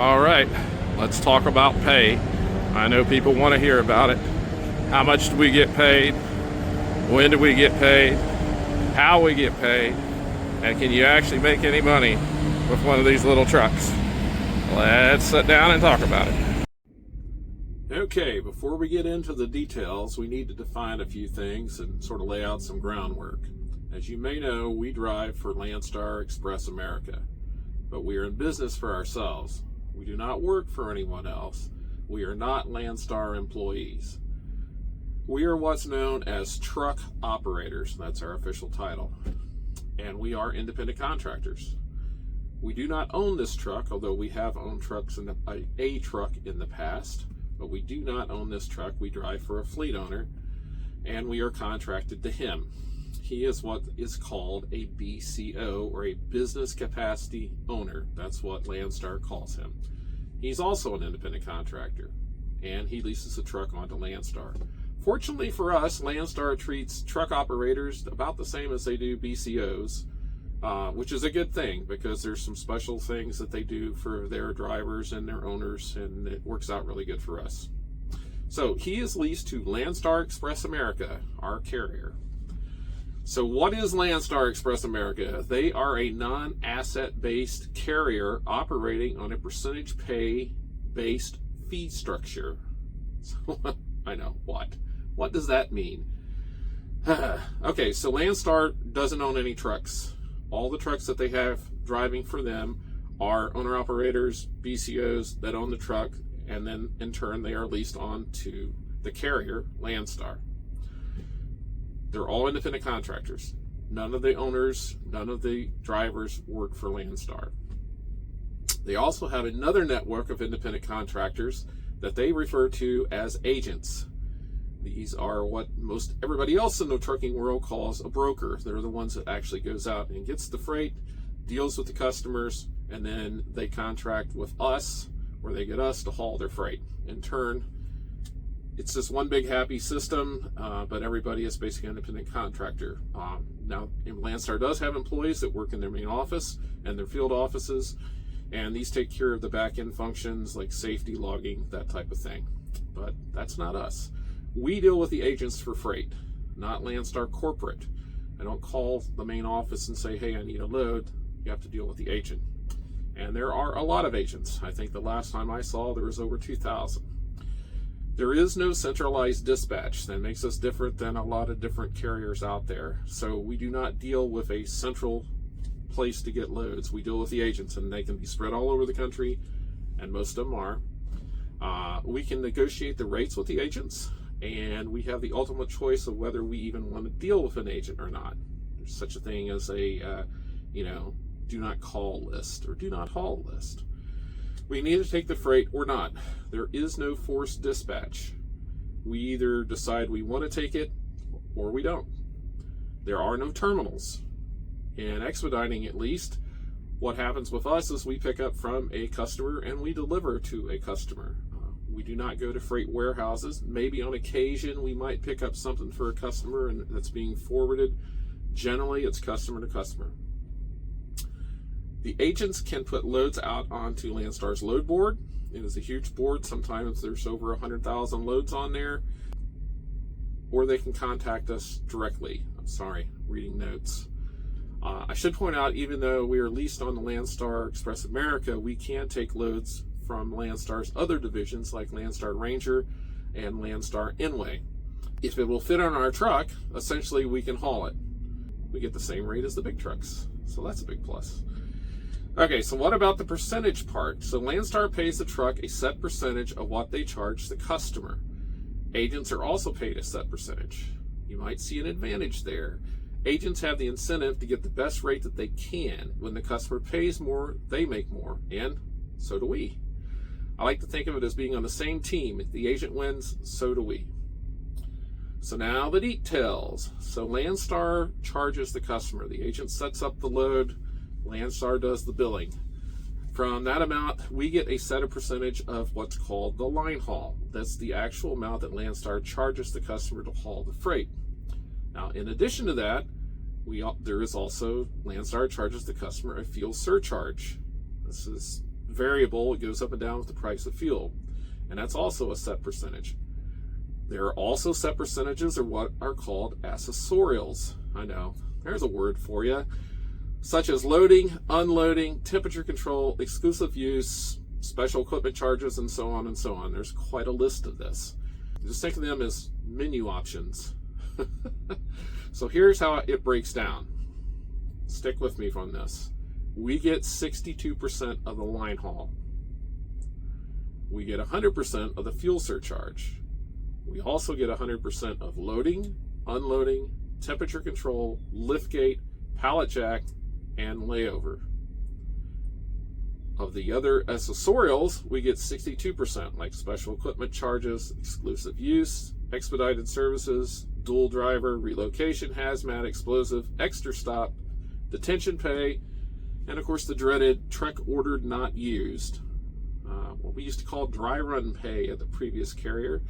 All right, let's talk about pay. I know people want to hear about it. How much do we get paid? When do we get paid? How we get paid? And can you actually make any money with one of these little trucks? Let's sit down and talk about it. Okay, before we get into the details, we need to define a few things and sort of lay out some groundwork. As you may know, we drive for Landstar Express America, but we are in business for ourselves. We do not work for anyone else. We are not Landstar employees. We are what's known as Truck Operators. That's our official title. And we are independent contractors. We do not own this truck, although we have owned trucks in a truck in the past, but we do not own this truck. We drive for a fleet owner, and we are contracted to him. He is what is called a BCO, or a business capacity owner. That's what Landstar calls him. He's also an independent contractor, and he leases the truck onto Landstar. Fortunately for us, Landstar treats truck operators about the same as they do BCOs, which is a good thing because there's some special things that they do for their drivers and their owners, and it works out really good for us. So he is leased to Landstar Express America, our carrier. So what is Landstar Express America? They are a non-asset-based carrier operating on a percentage pay-based fee structure. So, I know, what? What does that mean? Okay, so Landstar doesn't own any trucks. All the trucks that they have driving for them are owner-operators, BCOs that own the truck, and then in turn they are leased on to the carrier, Landstar. They're all independent contractors. None of the owners, none of the drivers work for Landstar. They also have another network of independent contractors that they refer to as agents. These are what most everybody else in the trucking world calls a broker. They're the ones that actually goes out and gets the freight, deals with the customers, and then they contract with us, where they get us to haul their freight. In turn, it's just one big happy system, but everybody is basically an independent contractor. Now, Landstar does have employees that work in their main office and their field offices, and these take care of the back-end functions like safety, logging, that type of thing. But that's not us. We deal with the agents for freight, not Landstar corporate. I don't call the main office and say, hey, I need a load. You have to deal with the agent. And there are a lot of agents. I think the last time I saw there was over 2,000. There is no centralized dispatch. That makes us different than a lot of different carriers out there. So we do not deal with a central place to get loads. We deal with the agents, and they can be spread all over the country, and most of them are. We can negotiate the rates with the agents, and we have the ultimate choice of whether we even want to deal with an agent or not. There's such a thing as a, do not call list or do not haul list. We need to take the freight or not. There is no forced dispatch. We either decide we want to take it or we don't. There are no terminals. In expediting, at least, what happens with us is we pick up from a customer and we deliver to a customer. We do not go to freight warehouses. Maybe on occasion we might pick up something for a customer and that's being forwarded. Generally, it's customer to customer. The agents can put loads out onto Landstar's load board. It is a huge board. Sometimes there's over 100,000 loads on there. Or they can contact us directly. I'm sorry, reading notes. I should point out, even though we are leased on the Landstar Express America, we can take loads from Landstar's other divisions like Landstar Ranger and Landstar Inway. If it will fit on our truck, essentially we can haul it. We get the same rate as the big trucks, so that's a big plus. Okay, so what about the percentage part? So Landstar pays the truck a set percentage of what they charge the customer. Agents are also paid a set percentage. You might see an advantage there. Agents have the incentive to get the best rate that they can. When the customer pays more, they make more, and so do we. I like to think of it as being on the same team. If the agent wins, so do we. So now the details. So Landstar charges the customer. The agent sets up the load. Landstar does the billing. From that amount, we get a set percentage of what's called the Linehaul. That's the actual amount that Landstar charges the customer to haul the freight. Now, in addition to that, there is also Landstar charges the customer a fuel surcharge. This is variable. It goes up and down with the price of fuel. And that's also a set percentage. There are also set percentages of what are called accessorials. I know, there's a word for you. Such as loading, unloading, temperature control, exclusive use, special equipment charges, and so on and so on. There's quite a list of this. Just think of them as menu options. So here's how it breaks down. Stick with me on this. We get 62% of the line haul. We get 100% of the fuel surcharge. We also get 100% of loading, unloading, temperature control, liftgate, pallet jack, and layover. Of the other accessorials, we get 62%, like special equipment charges, exclusive use, expedited services, dual driver, relocation, hazmat, explosive, extra stop, detention pay, and of course the dreaded truck ordered not used. What we used to call dry run pay at the previous carrier.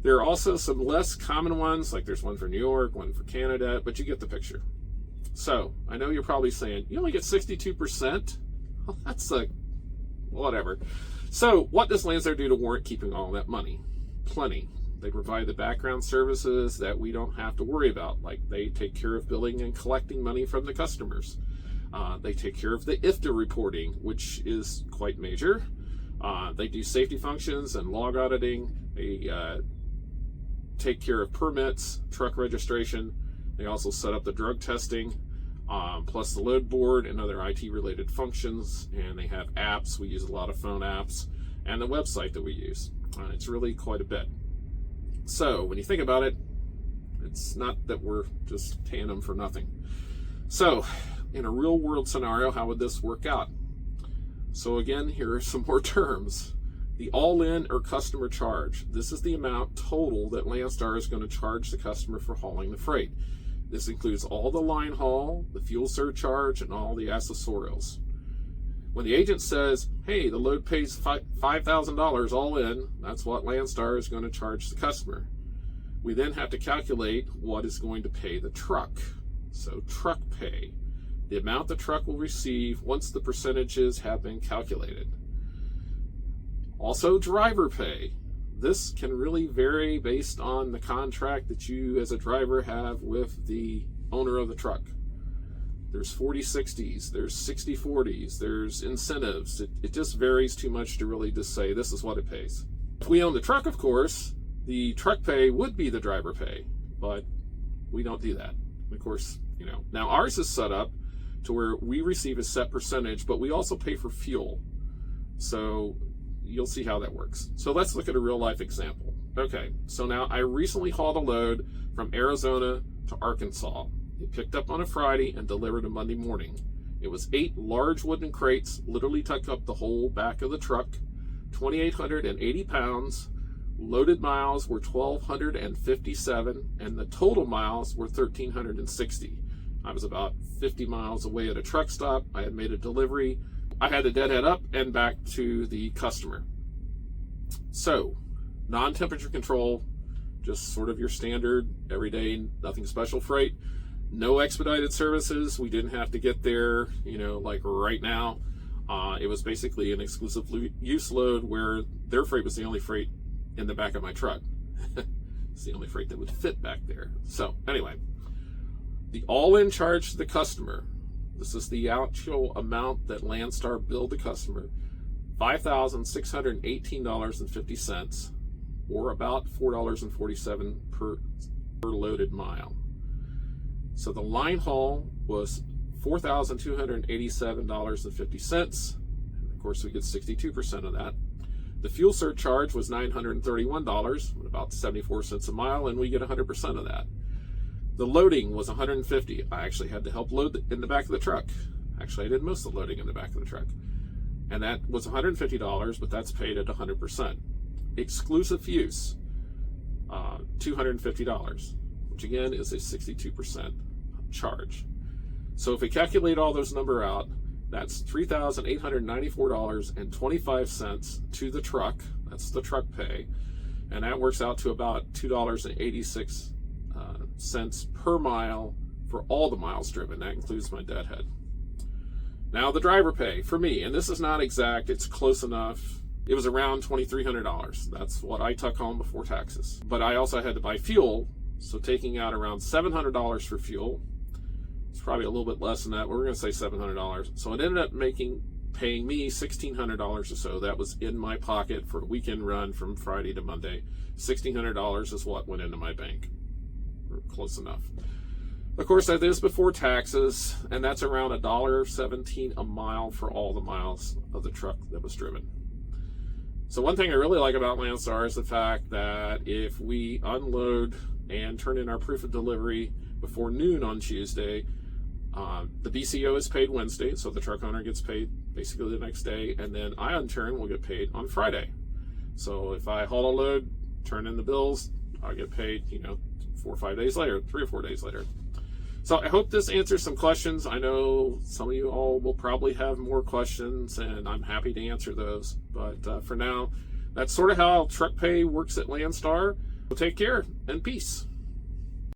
There are also some less common ones, like there's one for New York, one for Canada, but you get the picture. So, I know you're probably saying, you only get 62%? Well, that's whatever. So, what does Landstar do to warrant keeping all that money? Plenty. They provide the background services that we don't have to worry about, like they take care of billing and collecting money from the customers. They take care of the IFTA reporting, which is quite major. They do safety functions and log auditing. They take care of permits, truck registration. They also set up the drug testing, plus the load board and other IT-related functions. And they have apps. We use a lot of phone apps, and the website that we use. It's really quite a bit. So when you think about it, it's not that we're just paying them for nothing. So in a real world scenario, how would this work out? So again, here are some more terms. The all-in or customer charge. This is the amount total that Landstar is going to charge the customer for hauling the freight. This includes all the line haul, the fuel surcharge, and all the accessorials. When the agent says, hey, the load pays $5,000 all in, that's what Landstar is going to charge the customer. We then have to calculate what is going to pay the truck. So truck pay, the amount the truck will receive once the percentages have been calculated. Also driver pay. This can really vary based on the contract that you as a driver have with the owner of the truck. There's 40/60s, there's 60/40s, there's incentives. It just varies too much to really just say this is what it pays. If we own the truck, of course, the truck pay would be the driver pay, but we don't do that. Of course, now ours is set up to where we receive a set percentage, but we also pay for fuel. So you'll see how that works. So let's look at a real life example. Okay, so now I recently hauled a load from Arizona to Arkansas. It picked up on a Friday and delivered a Monday morning. It was 8 large wooden crates, literally took up the whole back of the truck, 2,880 pounds. Loaded miles were 1,257, and the total miles were 1,360. I was about 50 miles away at a truck stop. I had made a delivery. I had to deadhead up and back to the customer. So, non-temperature control, just sort of your standard, everyday, nothing special freight. No expedited services. We didn't have to get there, like right now. It was basically an exclusive use load where their freight was the only freight in the back of my truck. It's the only freight that would fit back there. So anyway, the all-in charge to the customer. This is the actual amount that Landstar billed the customer, $5,618.50, or about $4.47 per loaded mile. So the line haul was $4,287.50. Of course, we get 62% of that. The fuel surcharge was $931, about 74 cents a mile, and we get 100% of that. The loading was $150. I actually had to help load in the back of the truck. Actually, I did most of the loading in the back of the truck. And that was $150, but that's paid at 100%. Exclusive use, $250, which again is a 62% charge. So if we calculate all those numbers out, that's $3,894.25 to the truck. That's the truck pay. And that works out to about $2.86 per mile for all the miles driven. That includes my deadhead. Now the driver pay for me, and this is not exact, it's close enough. It was around $2,300. That's what I took home before taxes. But I also had to buy fuel, so taking out around $700 for fuel. It's probably a little bit less than that, but we're going to say $700. So it ended up paying me $1,600 or so. That was in my pocket for a weekend run from Friday to Monday. $1,600 is what went into my bank. Or close enough. Of course, that is before taxes, and that's around $1.17 a mile for all the miles of the truck that was driven. So one thing I really like about Landstar is the fact that if we unload and turn in our proof of delivery before noon on Tuesday, the BCO is paid Wednesday, so the truck owner gets paid basically the next day, and then I in turn will get paid on Friday. So if I haul a load, turn in the bills, I'll get paid, 4 or 5 days later, 3 or 4 days later. So I hope this answers some questions. I know some of you all will probably have more questions, and I'm happy to answer those. But for now, that's sort of how truck pay works at Landstar. So take care and peace.